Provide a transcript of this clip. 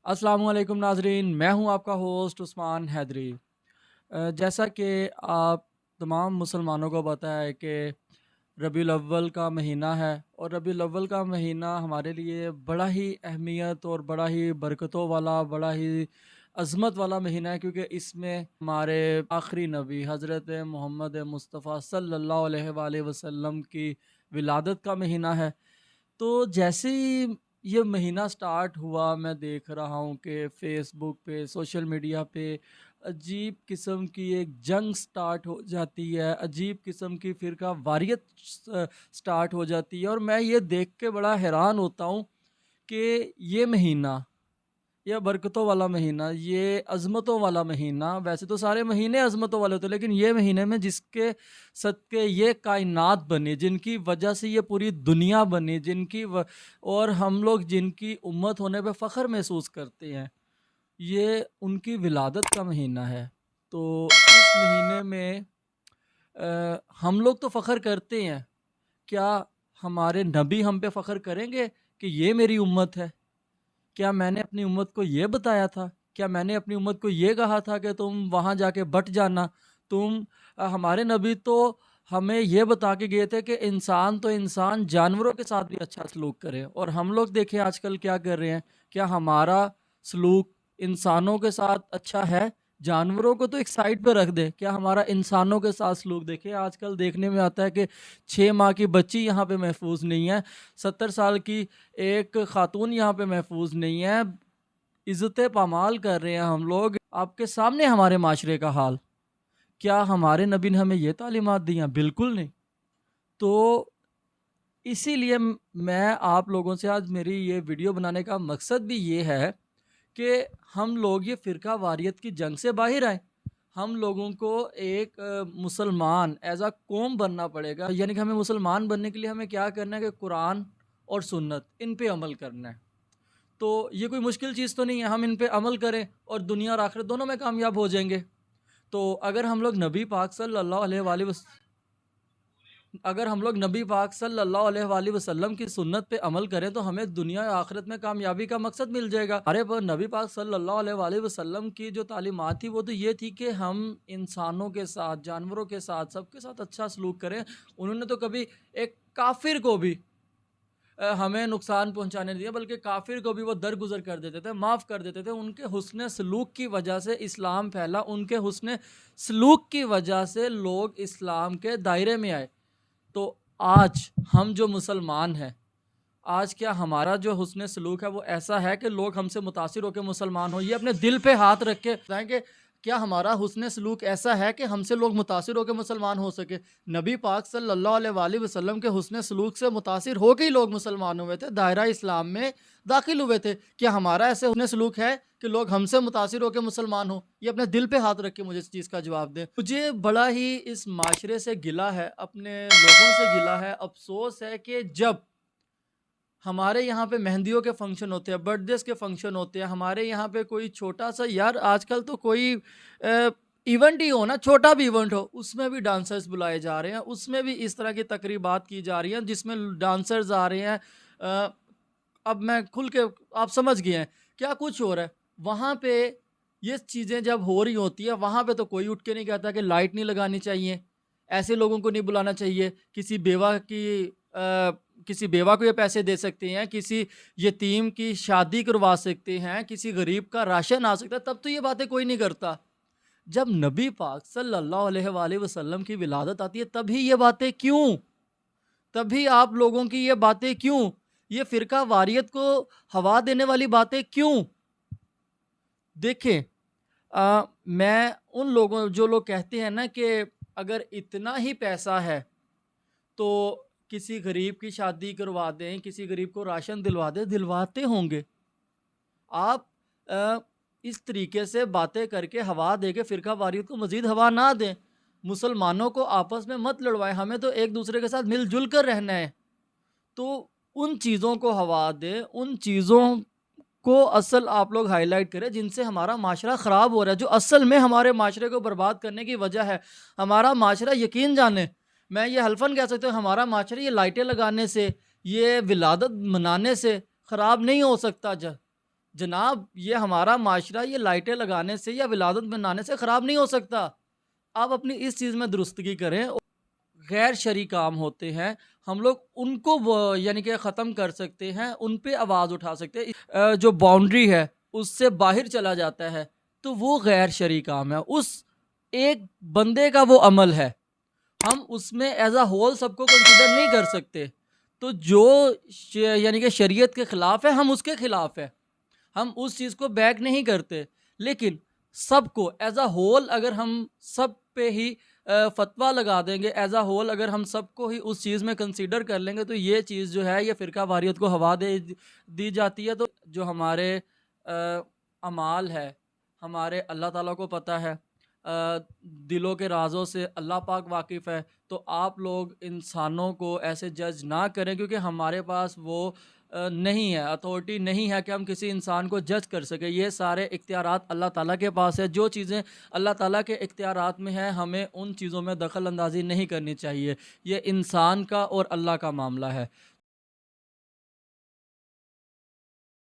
अस्सलाम वालेकुम नाजरीन, मैं हूं आपका होस्ट उस्मान हैदरी। जैसा कि आप तमाम मुसलमानों को पता है कि रबीउल अव्वल का महीना है और रबीउल अव्वल का महीना हमारे लिए बड़ा ही अहमियत और बड़ा ही बरकतों वाला, बड़ा ही अज़मत वाला महीना है, क्योंकि इसमें हमारे आखिरी नबी हज़रत मोहम्मद मुस्तफ़ा सल्लल्लाहु अलैहि वसल्लम की विलादत का महीना है। तो जैसे ही ये महीना स्टार्ट हुआ, मैं देख रहा हूँ कि फ़ेसबुक पे, सोशल मीडिया पे अजीब किस्म की एक जंग स्टार्ट हो जाती है, अजीब किस्म की फ़िरका वारियत स्टार्ट हो जाती है। और मैं ये देख के बड़ा हैरान होता हूँ कि ये महीना, ये बरकतों वाला महीना, ये अज़मतों वाला महीना, वैसे तो सारे महीने अज़मतों वाले होते हैं, लेकिन ये महीने में जिसके सदक़े ये कायनात बनी, जिनकी वजह से ये पूरी दुनिया बनी, और हम लोग जिनकी उम्मत होने पे फ़ख्र महसूस करते हैं, ये उनकी विलादत का महीना है। तो इस महीने में हम लोग तो फ़ख्र करते हैं, क्या हमारे नबी हम पे फ़ख्र करेंगे कि ये मेरी उम्मत है? क्या मैंने अपनी उम्मत को ये बताया था? क्या मैंने अपनी उम्मत को ये कहा था कि तुम वहाँ जाके बँट जाना? हमारे नबी तो हमें ये बता के गए थे कि इंसान तो इंसान, जानवरों के साथ भी अच्छा सलूक करें। और हम लोग देखें आजकल क्या कर रहे हैं? क्या हमारा सलूक इंसानों के साथ अच्छा है? जानवरों को तो एक साइड पे रख दें, क्या हमारा इंसानों के साथ सलूक देखें? आजकल देखने में आता है कि 6 माह की बच्ची यहाँ पे महफूज नहीं है, 70 साल की एक खातून यहाँ पे महफूज नहीं है। इज़्ज़तें पामाल कर रहे हैं हम लोग। आपके सामने हमारे माशरे का हाल। क्या हमारे नबी ने हमें ये तालीमात दी हैं? बिल्कुल नहीं। तो इसीलिए मैं आप लोगों से आज मेरी ये वीडियो बनाने का मकसद भी ये है कि हम लोग ये फ़िरका वारियत की जंग से बाहर आएँ। हम लोगों को एक मुसलमान एज़ अ कौम बनना पड़ेगा। यानी कि हमें मुसलमान बनने के लिए हमें क्या करना है कि कुरान और सुन्नत, इन पे अमल करना है। तो ये कोई मुश्किल चीज़ तो नहीं है, हम इन पे अमल करें और दुनिया और आखिरत दोनों में कामयाब हो जाएँगे। तो अगर हम लोग नबी पाक सल्लल्लाहु अलैहि वसल्लम की सुन्नत पे अमल करें तो हमें दुनिया और आखिरत में कामयाबी का मकसद मिल जाएगा। अरे पर नबी पाक सल्लल्लाहु अलैहि वसल्लम की जो तालीमात थी वो तो ये थी कि हम इंसानों के साथ, जानवरों के साथ, सबके साथ अच्छा सलूक करें। उन्होंने तो कभी एक काफिर को भी हमें नुकसान पहुंचाने नहीं दिया, बल्कि काफिर को भी वो दरगुजर कर देते थे, माफ़ कर देते थे। उनके हुस्न सलूक की वजह से इस्लाम फैला, उनके हुस्न सलूक की वजह से लोग इस्लाम के दायरे में आए। तो आज हम जो मुसलमान हैं, आज क्या हमारा जो हुस्न सलूक है वो ऐसा है कि लोग हमसे मुतासिर होकर मुसलमान हो? ये अपने दिल पे हाथ रख के बताएं कि क्या हमारा हुस्न सलूक ऐसा है कि हमसे लोग मुतासिर होकर मुसलमान हो सके? नबी पाक सल्लल्लाहु अलैहि वसल्लम के हुस्न सलूक से मुतासिर होकर ही लोग मुसलमान हुए थे, दायरा इस्लाम में दाखिल हुए थे। क्या हमारा ऐसे हुस्न सलूक है कि लोग हमसे मुतासिर होकर मुसलमान हो? ये अपने दिल पे हाथ रख के मुझे इस चीज़ का जवाब दें। मुझे बड़ा ही इस माशरे से गिला है, अपने लोगों से गिला है, अफसोस है कि जब हमारे यहाँ पे मेहंदियों के फंक्शन होते हैं, बर्थडेज के फंक्शन होते हैं, हमारे यहाँ पे कोई छोटा सा, यार आजकल तो कोई इवेंट ही हो ना, छोटा भी इवेंट हो, उसमें भी डांसर्स बुलाए जा रहे हैं, उसमें भी इस तरह की तकरीबात की जा रही हैं जिसमें डांसर्स आ रहे हैं। अ, अब मैं खुल के, आप समझ गए हैं क्या कुछ हो रहा है वहाँ पे। ये चीज़ें जब हो रही होती है वहाँ पे तो कोई उठ के नहीं कहता कि लाइट नहीं लगानी चाहिए, ऐसे लोगों को नहीं बुलाना चाहिए। किसी बेवा को ये पैसे दे सकते हैं, किसी यतीम की शादी करवा सकते हैं, किसी गरीब का राशन आ सकता है, तब तो ये बातें कोई नहीं करता। जब नबी पाक सल्लल्लाहु अलैहि वसल्लम की विलादत आती है तभी ये बातें क्यों? तभी आप लोगों की ये बातें क्यों? ये फ़िरका वारियत को हवा देने वाली बातें क्यों? देखें, मैं उन लोगों, जो लोग कहते हैं ना कि अगर इतना ही पैसा है तो किसी गरीब की शादी करवा दें, किसी गरीब को राशन दिलवा दें, दिलवाते होंगे। आप इस तरीके से बातें करके हवा दे के फ़िरका वारियत को मज़ीद हवा ना दें। मुसलमानों को आपस में मत लड़वाएँ, हमें तो एक दूसरे के साथ मिल-जुल कर रहना है। तो उन चीज़ों को हवा दें, उन चीज़ों को असल आप लोग हाईलाइट करें जिनसे हमारा माशरा ख़राब हो रहा है, जो असल में हमारे माशरे को बर्बाद करने की वजह है। हमारा माशरा, यकीन जाने, मैं ये हल्फ़न कह सकता हूँ, हमारा माशरा ये लाइटें लगाने से, ये विलादत मनाने से ख़राब नहीं हो सकता। جناب یہ ہمارا معاشرہ یہ لائٹیں لگانے سے یا ولادت بنانے سے خراب نہیں ہو سکتا. آپ اپنی اس چیز میں درستگی کریں. غیر شرعی کام ہوتے ہیں ہم لوگ ان کو یعنی کہ ختم کر سکتے ہیں, ان پہ آواز اٹھا سکتے ہیں. جو باؤنڈری ہے اس سے باہر چلا جاتا ہے تو وہ غیر شرعی کام ہے. اس ایک بندے کا وہ عمل ہے, ہم اس میں ایز اے ہول سب کو کنسیڈر نہیں کر سکتے. تو جو یعنی کہ شریعت کے خلاف ہے ہم اس کے خلاف ہے, ہم اس چیز کو بیک نہیں کرتے. لیکن سب کو ایز اے ہول اگر ہم سب پہ ہی فتویٰ لگا دیں گے, ایز اے ہول اگر ہم سب کو ہی اس چیز میں کنسیڈر کر لیں گے تو یہ چیز جو ہے یہ فرقہ واریت کو ہوا دی جاتی ہے. تو جو ہمارے اعمال ہے ہمارے اللہ تعالیٰ کو پتہ ہے, دلوں کے رازوں سے اللہ پاک واقف ہے. تو آپ لوگ انسانوں کو ایسے جج نہ کریں کیونکہ ہمارے پاس وہ نہیں ہے, اتھارٹی نہیں ہے کہ ہم کسی انسان کو جج کر سکیں. یہ سارے اختیارات اللہ تعالیٰ کے پاس ہے. جو چیزیں اللہ تعالیٰ کے اختیارات میں ہیں ہمیں ان چیزوں میں دخل اندازی نہیں کرنی چاہیے. یہ انسان کا اور اللہ کا معاملہ ہے.